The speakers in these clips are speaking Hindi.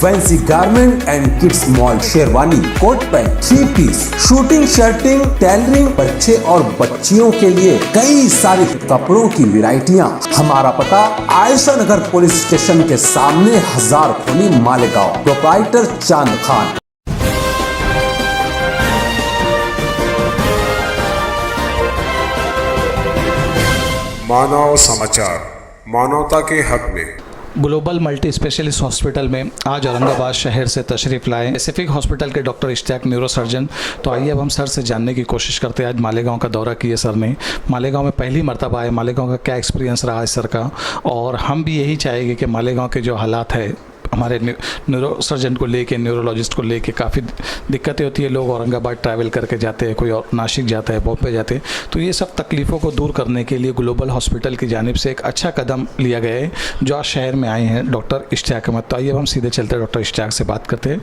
Fancy garment and kids mall, sherwani, coat pant, 3 piece, suiting, shirting, tailoring, बच्चे और बच्चियों के लिए कई सारे कपड़ों की वैरायटियां। हमारा पता आयशा नगर पुलिस स्टेशन के सामने, हजार खोली, मालेगांव। प्रोप्राइटर चांद खान। मानव समाचार, मानवता के हक में। ग्लोबल मल्टी स्पेशलिस्ट हॉस्पिटल में आज औरंगाबाद शहर से तशरीफ़ लाए स्पेसिफिक हॉस्पिटल के डॉक्टर इश्तियाक न्यूरो सर्जन। तो आइए अब हम सर से जानने की कोशिश करते हैं। आज मालेगांव का दौरा किया सर ने, मालेगांव में पहली मर्तबा आए, मालेगांव का क्या एक्सपीरियंस रहा है सर का, और हम भी यही चाहेंगे कि मालेगांव के जो हालात है हमारे न्यूरो सर्जन को लेके, न्यूरोलॉजिस्ट को लेके काफ़ी दिक्कतें होती है। लोग औरंगाबाद ट्रैवल करके जाते हैं, कोई और नासिक जाता है, बॉम्बे जाते हैं। तो ये सब तकलीफ़ों को दूर करने के लिए ग्लोबल हॉस्पिटल की जानिब से एक अच्छा कदम लिया गया है, जो आज शहर में आए हैं डॉक्टर इश्तियाक अहमद। तो आइए अब हम सीधे चलते हैं, डॉक्टर इश्तियाक से बात करते हैं।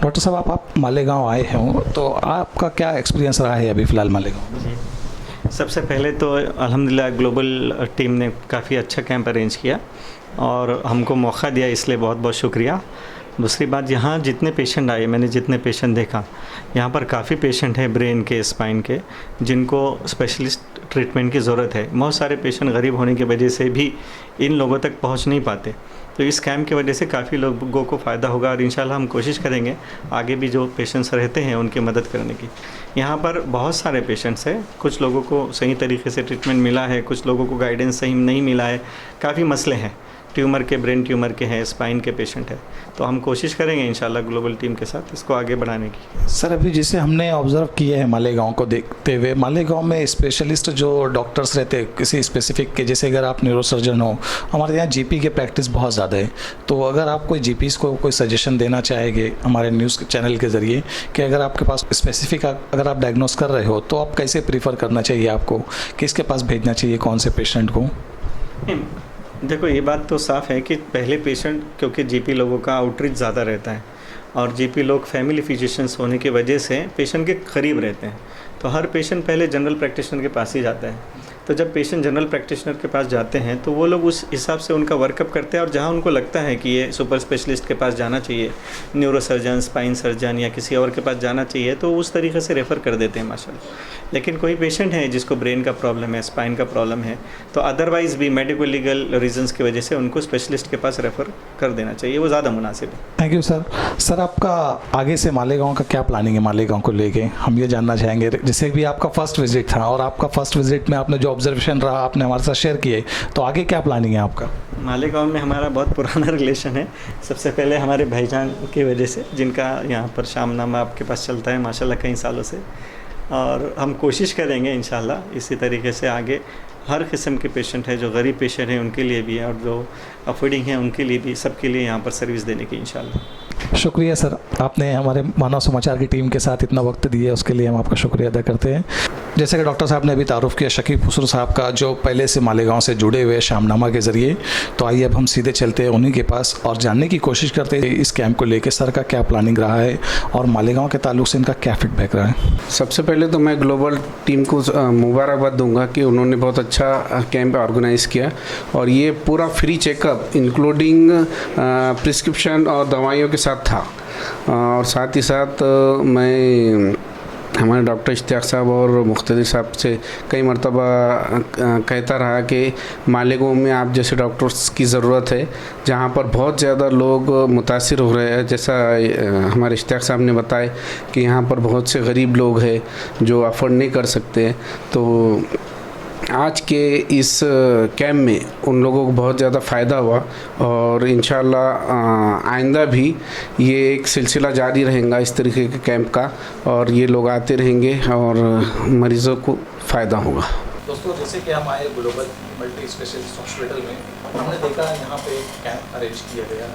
डॉक्टर साहब, आप मालेगाँव आए हैं, तो आपका क्या एक्सपीरियंस रहा है अभी फ़िलहाल मालेगाँव में? सबसे पहले तो अल्हम्दुलिल्लाह ग्लोबल टीम ने काफ़ी अच्छा कैंप अरेंज किया और हमको मौका दिया, इसलिए बहुत बहुत शुक्रिया। दूसरी बात, यहाँ जितने पेशेंट आए, मैंने जितने पेशेंट देखा, यहाँ पर काफ़ी पेशेंट हैं ब्रेन के, स्पाइन के, जिनको स्पेशलिस्ट ट्रीटमेंट की ज़रूरत है। बहुत सारे पेशेंट गरीब होने की वजह से भी इन लोगों तक पहुँच नहीं पाते। तो इस कैंप की वजह से काफ़ी लोगों को फ़ायदा होगा और इंशाल्लाह हम कोशिश करेंगे आगे भी जो पेशेंट्स रहते हैं उनकी मदद करने की। यहाँ पर बहुत सारे पेशेंट्स हैं, कुछ लोगों को सही तरीके से ट्रीटमेंट मिला है, कुछ लोगों को गाइडेंस सही नहीं मिला है, काफ़ी मसले हैं। ट्यूमर के, ब्रेन ट्यूमर के हैं, स्पाइन के पेशेंट हैं। तो हम कोशिश करेंगे इंशाल्लाह ग्लोबल टीम के साथ इसको आगे बढ़ाने की। सर, अभी जिसे हमने ऑब्ज़र्व किया है मालेगांव को देखते हुए, मालेगांव में स्पेशलिस्ट जो डॉक्टर्स रहते हैं किसी स्पेसिफिक के, जैसे अगर आप न्यूरो सर्जन हो, हमारे यहाँ जीपी के प्रैक्टिस बहुत ज़्यादा है। तो अगर आप कोई जीपीज़ को कोई सजेशन देना चाहेंगे हमारे न्यूज़ चैनल के ज़रिए कि अगर आपके पास स्पेसिफिक अगर आप डायग्नोस कर रहे हो तो आप कैसे प्रीफर करना चाहिए, आपको किसके पास भेजना चाहिए, कौन से पेशेंट को? देखो, ये बात तो साफ़ है कि पहले पेशेंट, क्योंकि जीपी लोगों का आउटरीच ज़्यादा रहता है और जीपी लोग फैमिली फिजिशियंस होने की वजह से पेशेंट के करीब रहते हैं, तो हर पेशेंट पहले जनरल प्रैक्टिशनर के पास ही जाता है। तो जब पेशेंट जनरल प्रैक्टिशनर के पास जाते हैं तो वो लोग उस हिसाब से उनका वर्कअप करते हैं और जहाँ उनको लगता है कि ये सुपर स्पेशलिस्ट के पास जाना चाहिए, न्यूरो सर्जन, स्पाइन सर्जन या किसी और के पास जाना चाहिए, तो उस तरीके से रेफ़र कर देते हैं माशाल्लाह। लेकिन कोई पेशेंट है जिसको ब्रेन का प्रॉब्लम है, स्पाइन का प्रॉब्लम है, तो अदरवाइज़ भी मेडिकल लीगल रीजंस की वजह से उनको स्पेशलिस्ट के पास रेफ़र कर देना चाहिए, वो ज़्यादा मुनासिब है। Thank you sir. सर, आपका आगे से मालेगांव का क्या प्लानिंग है? मालेगांव को लेके हम ये जानना चाहेंगे, जैसे भी आपका फर्स्ट विजिट था और आपका फर्स्ट विजिट में आपने जो ऑब्जर्वेशन रहा आपने हमारे साथ शेयर किए, तो आगे क्या प्लानिंग है आपका? मालेगांव में हमारा बहुत पुराना रिलेशन है। सबसे पहले हमारे भाईजान की वजह से, जिनका यहाँ पर शामनामा आपके पास चलता है माशाल्लाह कई सालों से, और हम कोशिश करेंगे इंशाल्लाह इसी तरीके से आगे हर किस्म के पेशेंट हैं, जो गरीब पेशेंट हैं उनके लिए भी और जो अफोर्डिंग हैं उनके लिए भी, सबके लिए यहाँ पर सर्विस देने की इंशाल्लाह। शुक्रिया सर, आपने हमारे मानव समाचार की टीम के साथ इतना वक्त दिया, उसके लिए हम आपका शुक्रिया अदा करते हैं। जैसे कि डॉक्टर साहब ने अभी तारुफ़ किया शकीब खुसरो साहब का, जो पहले से मालेगांव से जुड़े हुए शामनामा के ज़रिए। तो आइए अब हम सीधे चलते हैं उन्हीं के पास और जानने की कोशिश करते हैं इस कैंप को लेकर सर का क्या प्लानिंग रहा है और मालेगांव के ताल्लुक से इनका क्या फीडबैक रहा है। सबसे पहले तो मैं ग्लोबल टीम को मुबारकबाद दूंगा कि उन्होंने बहुत अच्छा कैंप ऑर्गेनाइज़ किया और ये पूरा फ्री चेकअप इंक्लूडिंग प्रिस्क्रिप्शन और दवाइयों के साथ था। और साथ ही साथ मैं हमारे डॉक्टर इश्तियाक साहब और मुख्तदिर साहब से कई मरतबा कहता रहा कि मालेगांव में आप जैसे डॉक्टर्स की ज़रूरत है, जहाँ पर बहुत ज़्यादा लोग मुतासिर हो रहे हैं। जैसा हमारे इश्तियाक साहब ने बताया कि यहाँ पर बहुत से गरीब लोग हैं जो अफोर्ड नहीं कर सकते, तो आज के इस कैंप में उन लोगों को बहुत ज़्यादा फ़ायदा हुआ और इंशाल्लाह आइंदा भी ये एक सिलसिला जारी रहेगा इस तरीके के कैंप का, और ये लोग आते रहेंगे और मरीज़ों को फ़ायदा होगा। दोस्तों, जैसे कि हम आए ग्लोबल मल्टी स्पेशलिस्ट हॉस्पिटल में, हमने देखा यहाँ पे कैंप अरेंज किया गया।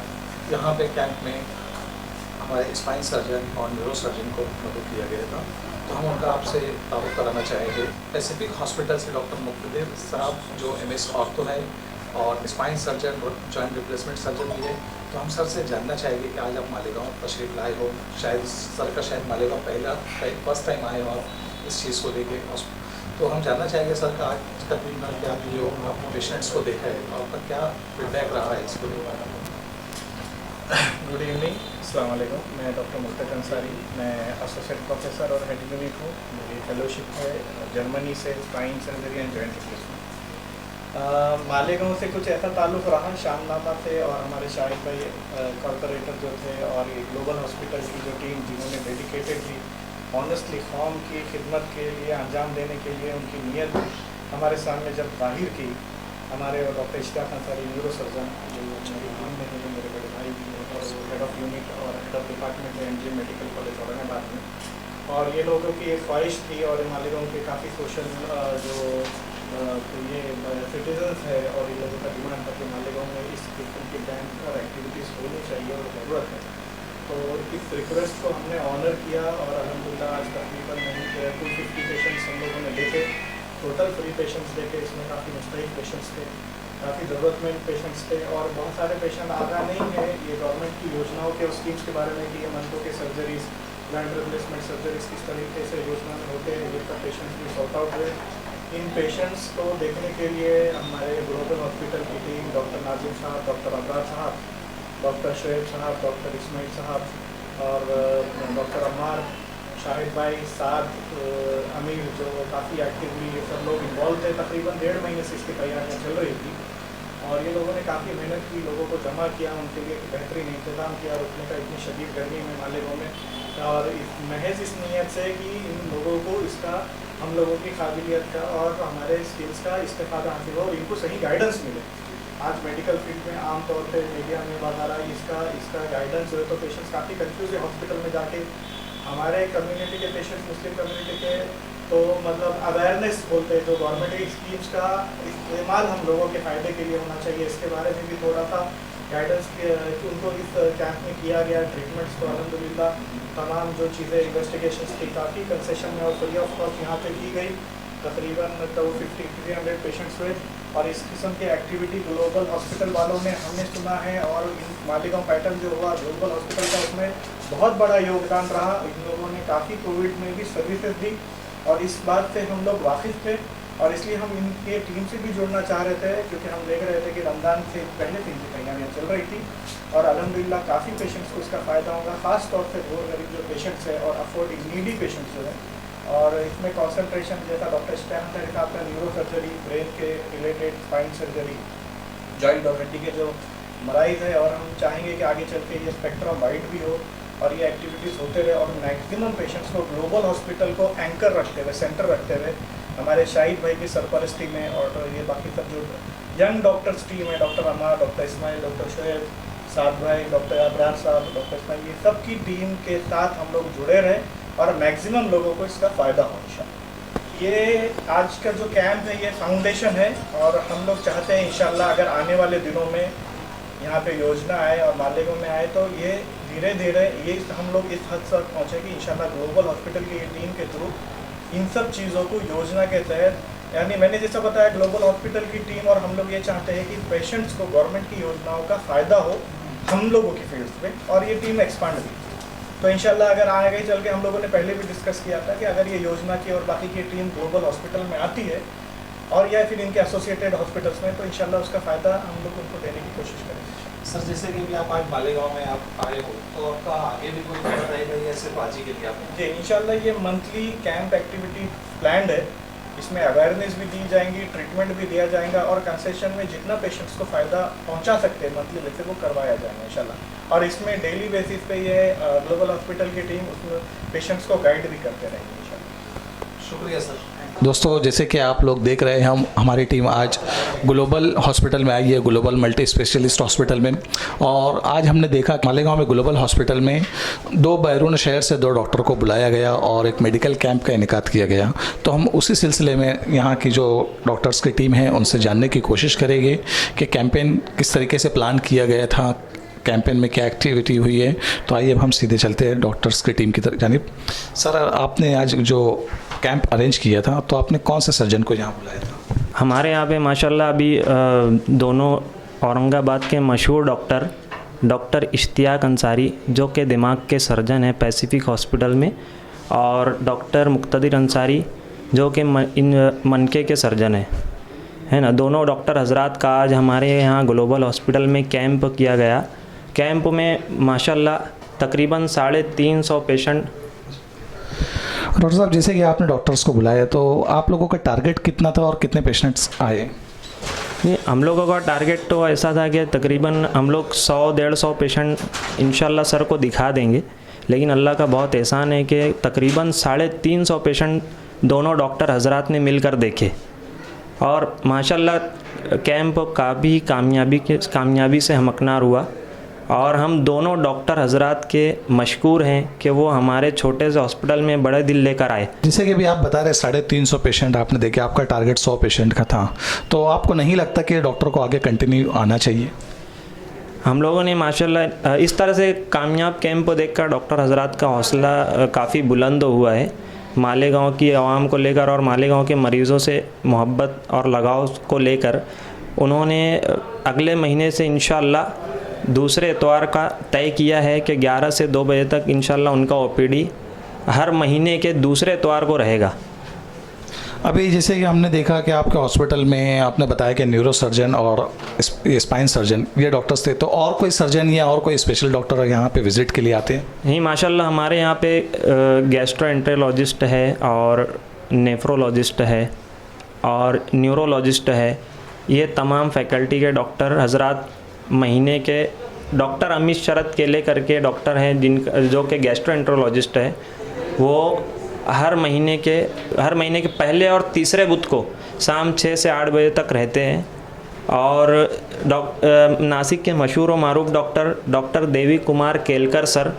यहाँ पे कैंप में हमारे स्पाइन सर्जन और न्यूरो सर्जन को मदद किया गया था। तो हम उनका आपसे तारुफ कराना चाहेंगे। पैसिफिक हॉस्पिटल से डॉक्टर मुख्तदिर साहब जो MS ऑर्थो है और स्पाइन सर्जन और जॉइंट रिप्लेसमेंट सर्जन भी है। तो हम सर से जानना चाहेंगे कि आज आप मालेगांव तशरीफ़ लाए हो, शायद सर का मालेगांव फर्स्ट टाइम आए हो आप इस चीज़ को लेके। तो हम जानना चाहेंगे सर का आज तक क्या जो आपने पेशेंट्स को देखा है, आपका क्या फीडबैक रहा है इसको लेकर? Good evening. अस्सलाम वालेकुम, मैं डॉक्टर मुस्तक अंसारी, मैं एसोसिएट प्रोफेसर और हेड यूनिट हूँ। मेरी फेलोशिप है जर्मनी से spine surgery and joint replacement. Malegaon से कुछ ऐसा ताल्लुक़ रहा शामनामा से, और हमारे शाहिद भाई कॉर्पोरेटर जो थे, और ये ग्लोबल हॉस्पिटल की जो टीम जिन्होंने डेडिकेटेडली ऑनेस्टली कौम की खिदमत के लिए अंजाम देने के लिए उनकी नीयत हमारे सामने जब जाहिर की, हमारे doctor Ishtiaq Ansari neuro surgeon जो मेरी टीम में हैं, मेरे बड़े भाई भी हैं, और हेड ऑफ यूनिट और हेड ऑफ डिपार्टमेंट है एमजी मेडिकल कॉलेज औरंगाबाद में, और ये लोगों की एक ख्वाहिश थी, और मालेगांव के काफ़ी सोशल जो ये सिटीजन्स है, और इन लोगों का डिमांड था कि मालेगांव में इस किस्म की कैंप और एक्टिविटीज़ होनी चाहिए और ज़रूरत है। तो इस रिक्वेस्ट को हमने ऑनर किया, और अल्हम्दुलिल्लाह आज तकरीबन 250 पेशेंट्स हम लोगों ने देखे, टोटल फ्री पेशेंट्स देखे। इसमें काफ़ी मुस्तहिक पेशेंट्स थे, काफ़ी ज़रूरतमंद पेशेंट्स थे, और बहुत सारे पेशेंट आगा नहीं है ये गवर्नमेंट की योजनाओं के और स्कीम्स के बारे में कि ये मनकों के सर्जरीज, ग्लैंड रिप्लेसमेंट सर्जरीज किस तरीके से योजना में होते हैं, ये सब पेशेंट्स भी सॉर्ट आउट हुए। इन पेशेंट्स को देखने के लिए हमारे ग्लोबल हॉस्पिटल की टीम डॉक्टर नाजिम साहब, डॉक्टर अब्रार साहब, डॉक्टर शुएब साहब, डॉक्टर इस्माइल साहब और डॉक्टर अम्मार, शाहिद भाई, साद, अमीर जो काफ़ी एक्टिवली ये सब लोग इन्वॉल्व थे। तकरीबन 1.5 महीने से इसकी तैयारियाँ चल रही थी, और ये लोगों ने काफ़ी मेहनत की, लोगों को जमा किया, उनके लिए एक बेहतरीन इंतज़ाम किया रुकने का इतनी शदीद गर्मी में मालेगांव में, और महज इस नीयत से कि इन लोगों को इसका, हम लोगों की काबिलियत का और हमारे स्किल्स का इस्तेफादा हासिल हो और इनको सही गाइडेंस मिले। आज मेडिकल फील्ड में आमतौर पे मीडिया में बात आ रहा है इसका गाइडेंस जो है, तो पेशेंट्स काफ़ी कंफ्यूज है हॉस्पिटल में जाके। हमारे कम्युनिटी के पेशेंट्स, मुस्लिम कम्युनिटी के, तो मतलब अवेयरनेस बोलते हैं, जो गवर्नमेंट स्कीम्स का इस्तेमाल हम लोगों के फ़ायदे के लिए होना चाहिए, इसके बारे में भी थोड़ा सा गाइडेंस उनको इस कैंप में किया गया। ट्रीटमेंट्स तो अल्हम्दुलिल्लाह तमाम जो चीज़ें इन्वेस्टिगेशंस की काफ़ी कंसेशन में और फ्री ऑफ कॉस्ट यहाँ पे की गई। तकरीबन 250-300 पेशेंट्स हुए, और इस किस्म की एक्टिविटी ग्लोबल हॉस्पिटल वालों ने हमने सुना है, और मालेगांव पैटर्न जो हुआ ग्लोबल हॉस्पिटल का, उसमें बहुत बड़ा योगदान रहा। इन लोगों ने काफ़ी कोविड में भी सर्विसेज दी, और इस बात से हम लोग वाकिफ़ थे, और इसलिए हम इनके टीम से भी जुड़ना चाह रहे थे, क्योंकि हम देख रहे थे कि रमज़ान से पहले से इनकी तैयारियाँ चल रही थी, और अल्हम्दुलिल्लाह काफ़ी पेशेंट्स को इसका फ़ायदा होगा, ख़ास तौर से घोर गरीब जो पेशेंट्स हैं और अफोर्ड नीडी पेशेंट्स जो हैं। और इसमें कॉन्सेंट्रेशन जैसा डॉक्टर इश्तियाक अंसारी साहब का न्यूरो सर्जरी, ब्रेन के रिलेटेड स्पाइन सर्जरी, जॉइंट और हड्डी के जो मराइज़ है, और हम चाहेंगे कि आगे चल के ये स्पेक्ट्रम वाइड भी हो और ये एक्टिविटीज़ होते रहे, और मैक्सिमम पेशेंट्स को ग्लोबल हॉस्पिटल को एंकर रखते हुए, सेंटर रखते हुए, हमारे शाहिद भाई की सरपरस्ती में, और ये बाकी सब जो यंग डॉक्टर्स टीम है, doctor Ammar, doctor Ismail, doctor Shoaib, Saad भाई, डॉक्टर अब्रार साहब, डॉक्टर इस्माइल, ये सब की टीम के साथ हम लोग जुड़े रहें, और मैक्सिमम लोगों को इसका फ़ायदा हो इंशाल्लाह। ये आज का जो कैंप है ये फाउंडेशन है, और हम लोग चाहते हैं इंशाल्लाह अगर आने वाले दिनों में यहाँ पे योजना आए और मालेगांव में आए, तो ये धीरे धीरे ये हम लोग इस हद तक पहुँचे कि इंशाल्लाह ग्लोबल हॉस्पिटल की टीम के थ्रू इन सब चीज़ों को योजना के तहत, यानी मैंने जैसा बताया ग्लोबल हॉस्पिटल की टीम, और हम लोग ये चाहते हैं कि पेशेंट्स को गवर्नमेंट की योजनाओं का फ़ायदा हो हम लोगों की फील्ड्स में, और ये टीम एक्सपांड भी। तो इंशाल्लाह अगर आगे चल के, हम लोगों ने पहले भी डिस्कस किया था कि अगर ये योजना की और बाकी की टीम ग्लोबल हॉस्पिटल में आती है, और या फिर इनके एसोसिएटेड हॉस्पिटल्स में, तो इंशाल्लाह उसका फ़ायदा हम लोग उनको देने की कोशिश करेंगे। सर, जैसे कि आप आज मालेगांव में आप आए हो, तो आपका आगे भी कोई खबर रहेगा या सिर्फ आज ही के लिए आप? जी इंशाल्लाह ये मंथली कैंप एक्टिविटी प्लान्ड है, इसमें अवेयरनेस भी दी जाएंगी, ट्रीटमेंट भी दिया जाएगा, और कंसेशन में जितना पेशेंट्स को फ़ायदा पहुंचा सकते हैं मंथली बेसिस वो करवाया जाएगा इंशाल्लाह। और इसमें डेली बेसिस पे ये ग्लोबल हॉस्पिटल की टीम उसमें पेशेंट्स को गाइड भी करते रहेंगे इंशाल्लाह। शुक्रिया सर। दोस्तों, जैसे कि आप लोग देख रहे हैं, हमारी टीम आज ग्लोबल हॉस्पिटल में आई है, ग्लोबल मल्टी स्पेशलिस्ट हॉस्पिटल में, और आज हमने देखा मालेगांव में ग्लोबल हॉस्पिटल में 2 बैरून शहर से 2 डॉक्टर को बुलाया गया और एक मेडिकल कैंप का इनेकाद किया गया। तो हम उसी सिलसिले में यहाँ की जो डॉक्टर्स की टीम है उनसे जानने की कोशिश करेंगे कि कैंपेन किस तरीके से प्लान किया गया था, कैंपेन में क्या एक्टिविटी हुई है। तो आइए अब हम सीधे चलते हैं डॉक्टर्स की टीम की जानिब। सर, आपने आज जो कैंप अरेंज किया था, तो आपने कौन से सर्जन को यहाँ बुलाया था? हमारे यहाँ पे माशाल्लाह अभी दोनों औरंगाबाद के मशहूर डॉक्टर इश्तियाक अंसारी, जो कि दिमाग के सर्जन हैं पैसिफिक हॉस्पिटल में, और डॉक्टर मुक्तदिर अंसारी, जो कि मनके के सर्जन हैं, है ना। दोनों डॉक्टर हजरात का आज हमारे यहाँ ग्लोबल हॉस्पिटल में कैंप किया गया। कैंप में माशाल्लाह तकरीबन 350 पेशेंट। डॉक्टर साहब, जैसे कि आपने डॉक्टर्स को बुलाया तो आप लोगों का टारगेट कितना था और कितने पेशेंट्स आए? नहीं, हम लोगों का टारगेट तो ऐसा था कि तकरीबन हम लोग 100-150 पेशेंट इंशाल्लाह सर को दिखा देंगे, लेकिन अल्लाह का बहुत एहसान है कि तकरीबन 350 पेशेंट दोनों डॉक्टर हजरात ने मिलकर देखे और माशाल्लाह कैंप काफ़ी कामयाबी से हमकनार हुआ। और हम दोनों डॉक्टर हजरात के मशकूर हैं कि वो हमारे छोटे से हॉस्पिटल में बड़े दिल लेकर आए। जैसे कि अभी आप बता रहे 350 पेशेंट आपने देखे, आपका टारगेट 100 पेशेंट का था, तो आपको नहीं लगता कि डॉक्टर को आगे कंटिन्यू आना चाहिए? हम लोगों ने माशाल्लाह इस तरह से कामयाब कैंप को देखकर डॉक्टर हजरात का हौसला काफ़ी बुलंद हुआ है। मालेगांव की आवाम को लेकर और मालेगांव के मरीज़ों से मोहब्बत और लगाव को लेकर उन्होंने अगले महीने से इंशाल्लाह दूसरे इतवार का तय किया है कि 11 से 2 बजे तक इंशाल्लाह उनका ओपीडी हर महीने के दूसरे इतवार को रहेगा। अभी जैसे कि हमने देखा कि आपके हॉस्पिटल में आपने बताया कि न्यूरो सर्जन और स्पाइन सर्जन ये डॉक्टर्स थे, तो और कोई सर्जन या और कोई स्पेशल डॉक्टर यहाँ पे विज़िट के लिए आते हैं? नहीं, माशाल्लाह हमारे यहाँ पे गैस्ट्रोएंटेरोलॉजिस्ट है और नेफ्रोलॉजिस्ट है और न्यूरोलॉजिस्ट है। ये तमाम फैकल्टी के डॉक्टर हजरात महीने के डॉक्टर अमित शरद केले करके डॉक्टर हैं जो कि गैस्ट्रोएंटेरोलॉजिस्ट है, वो हर महीने के पहले और तीसरे बुध को शाम 6 से 8 बजे तक रहते हैं। और नासिक के मशहूर व मारूफ डॉक्टर देवी कुमार केलकर सर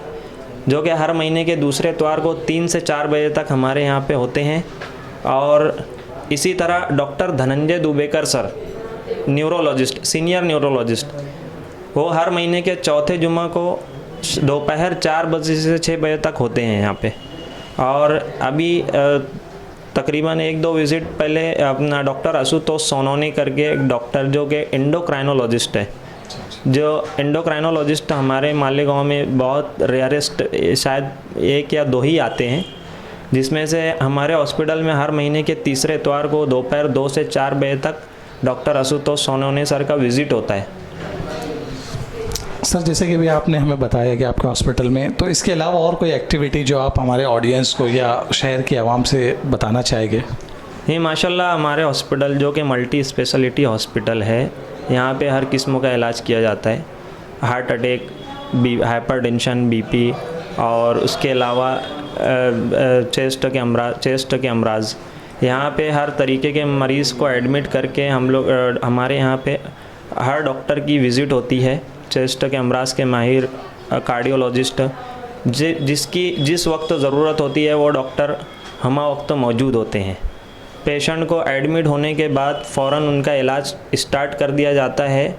जो कि हर महीने के दूसरे इतवार को 3 से 4 बजे तक हमारे यहाँ पे होते हैं। और इसी तरह doctor Dhananjay Dubekar sir neurologist, senior neurologist, वो हर महीने के चौथे जुम्मा को दोपहर 4 बजे से 6 बजे तक होते हैं यहाँ पे। और अभी तकरीबन 1-2 विज़िट पहले अपना डॉक्टर आशुतोष सोनोनी करके एक डॉक्टर जो कि एंडोक्राइनोलॉजिस्ट है, जो एंडोक्राइनोलॉजिस्ट हमारे मालेगांव में बहुत रेयरेस्ट शायद 1 या 2 ही आते हैं, जिसमें से हमारे हॉस्पिटल में हर महीने के तीसरे इतवार को दोपहर 2 से 4 बजे तक डॉक्टर आशुतोष सोनोनी सर का विज़िट होता है। सर, जैसे कि भी आपने हमें बताया कि आपके हॉस्पिटल में, तो इसके अलावा और कोई एक्टिविटी जो आप हमारे ऑडियंस को या शहर की आवाम से बताना चाहेंगे? ये माशाल्लाह हमारे हॉस्पिटल जो कि मल्टी स्पेशलिटी हॉस्पिटल है, यहाँ पे हर किस्म का इलाज किया जाता है। हार्ट अटैक, हाइपरटेंशन, बीपी और उसके अलावा चेस्ट के अमराज, यहाँ पे हर तरीके के मरीज़ को एडमिट करके हम लोग हमारे यहाँ पे हर डॉक्टर की विज़िट होती है। चेस्ट के अमराज के माहिर कार्डियोलॉजिस्ट जिस वक्त ज़रूरत होती है वो डॉक्टर हमा वक्त मौजूद होते हैं। पेशेंट को एडमिट होने के बाद फ़ौरन उनका इलाज स्टार्ट कर दिया जाता है।